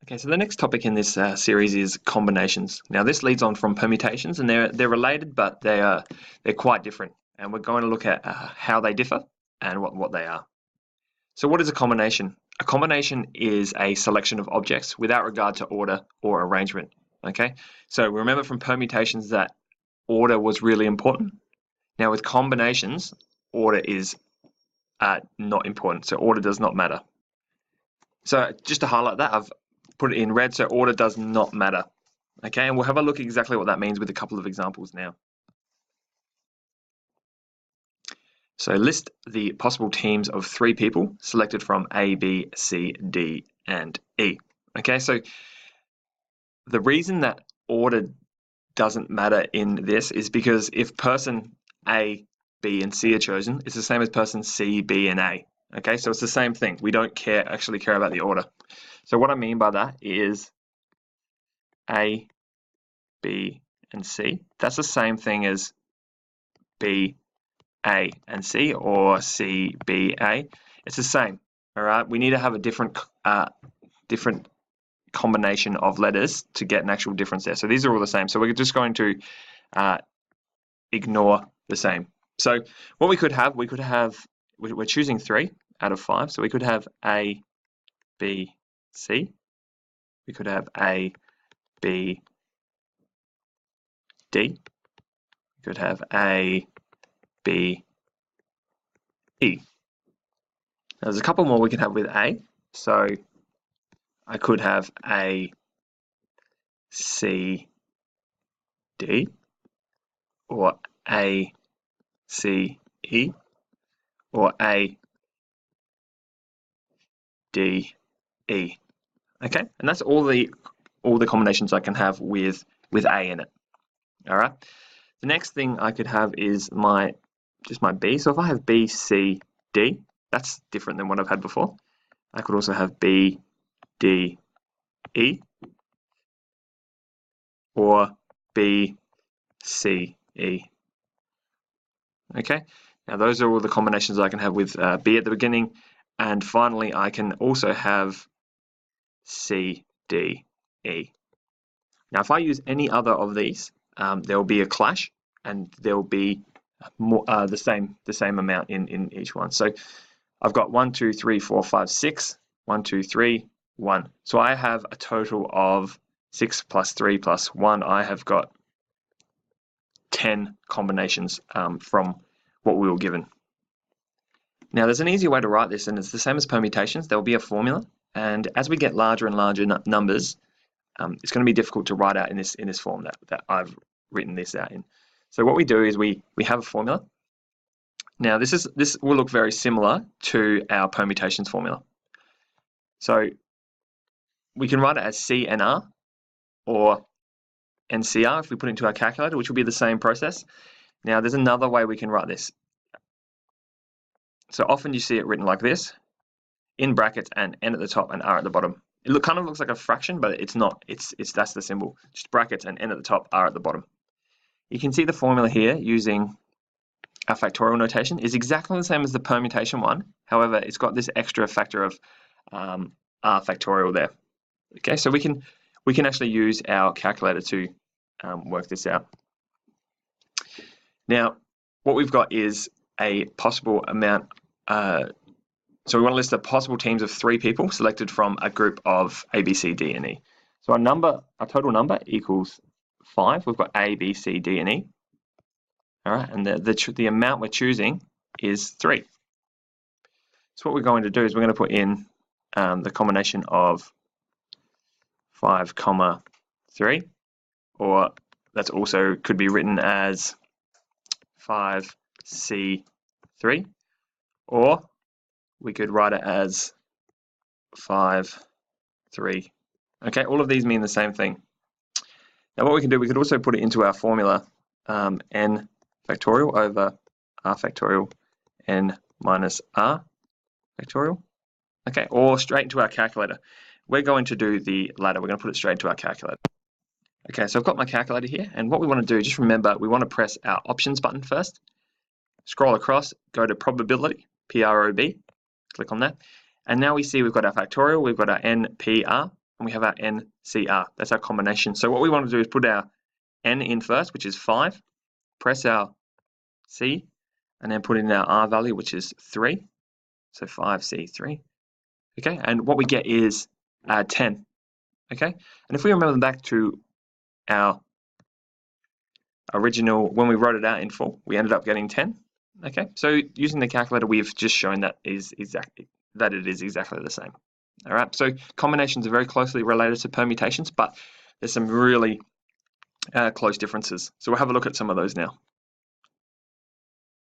Okay, so the next topic in this series is combinations. Now, this leads on from permutations, and they're related, but they're quite different. And we're going to look at how they differ and what they are. So, what is a combination? A combination is a selection of objects without regard to order or arrangement. Okay, so remember from permutations that order was really important. Now, with combinations, order is not important. So, order does not matter. So, just to highlight that, I've put it in red, so order does not matter. Okay, and we'll have a look at exactly what that means with a couple of examples now. So list the possible teams of 3 people selected from A, B, C, D, and E. Okay, so the reason that order doesn't matter in this is because if person A, B, and C are chosen, it's the same as person C, B, and A. Okay, so it's the same thing. We don't actually care about the order. So what I mean by that is A, B, and C. That's the same thing as B, A, and C, or C, B, A. It's the same. All right. We need to have a different combination of letters to get an actual difference there. So these are all the same. So we're just going to ignore the same. So what we could have, we're choosing 3 out of 5. So we could have A, B, C. We could have A, B, D. We could have A, B, E. Now, there's a couple more we can have with A. So I could have A, C, D, or A, C, E, or A, D, E. Okay, and that's all the combinations I can have with A in it. All right. The next thing I could have is just my B. So if I have B, C, D, that's different than what I've had before. I could also have B, D, E, or B, C, E. Okay, now those are all the combinations I can have with B at the beginning. And finally, I can also have C, D, E. Now, if I use any other of these, there will be a clash, and there will be more, the same amount in each one. So I've got 1, 2, 3, 4, 5, 6. 1, 2, 3, 1. So I have a total of 6 plus 3 plus 1. I have got 10 combinations from what we were given. Now, there's an easier way to write this, and it's the same as permutations. There will be a formula, and as we get larger and larger numbers, it's going to be difficult to write out in this form that I've written this out in. So what we do is we have a formula. Now, this will look very similar to our permutations formula. So we can write it as CNR or NCR if we put it into our calculator, which will be the same process. Now, there's another way we can write this. So often you see it written like this, in brackets and N at the top and R at the bottom. It kind of looks like a fraction, but it's not. That's the symbol. Just brackets and N at the top, R at the bottom. You can see the formula here using our factorial notation is exactly the same as the permutation one. However, it's got this extra factor of R factorial there. Okay, so we can actually use our calculator to work this out. Now, what we've got is a possible amount. So we want to list the possible teams of 3 people selected from a group of A, B, C, D, and E. So our total number equals 5. We've got A, B, C, D, and E. All right, and the amount we're choosing is 3. So what we're going to do is we're going to put in the combination of 5, 3, or that's also could be written as 5C3, or we could write it as 5, 3. Okay, all of these mean the same thing. Now what we can do, we could also put it into our formula, n factorial over r factorial n minus r factorial. Okay, or straight into our calculator. We're going to do the latter. We're going to put it straight into our calculator. Okay, so I've got my calculator here, and what we want to do, just remember, we want to press our options button first, scroll across, go to probability, PROB, click on that, and now we see we've got our factorial, we've got our NPR, and we have our NCR. That's our combination. So what we want to do is put our N in first, which is 5, press our C, and then put in our R value, which is 3. So 5C3. Okay, and what we get is 10. Okay, and if we remember back to our original, when we wrote it out in full, we ended up getting 10. Okay, so using the calculator, we've just shown that it is exactly the same. All right, so combinations are very closely related to permutations, but there's some really close differences. So we'll have a look at some of those now.